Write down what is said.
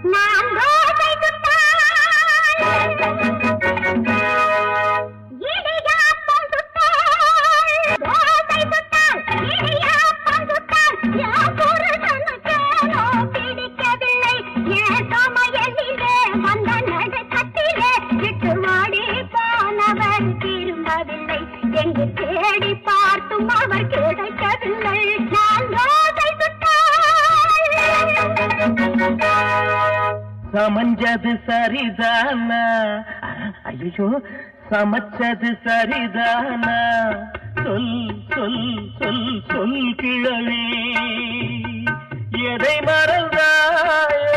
நான் ரோசை சுட்டால் இடியாப்பம் சுட்டால் ரோசை சுட்டால் இடியாப்பம் சுட்டால் என் புருஷனுக்கேனோ பிடிக்கவில்லை என் சமையலிலே வந்த நடுக்கத்திலே விட்டு வாடி போனவர் திரும்பவில்லை எங்கு தேடி பார்த்தும் அவர் கிடைக்கவில்லை நான் ரோசை சுட்டால் சமஞ்சது சரிதானா ஐயோ சமைச்சது சரிதானா சொல் சொல் சொல் சொல் கிழவி எதை மறந்தாயோ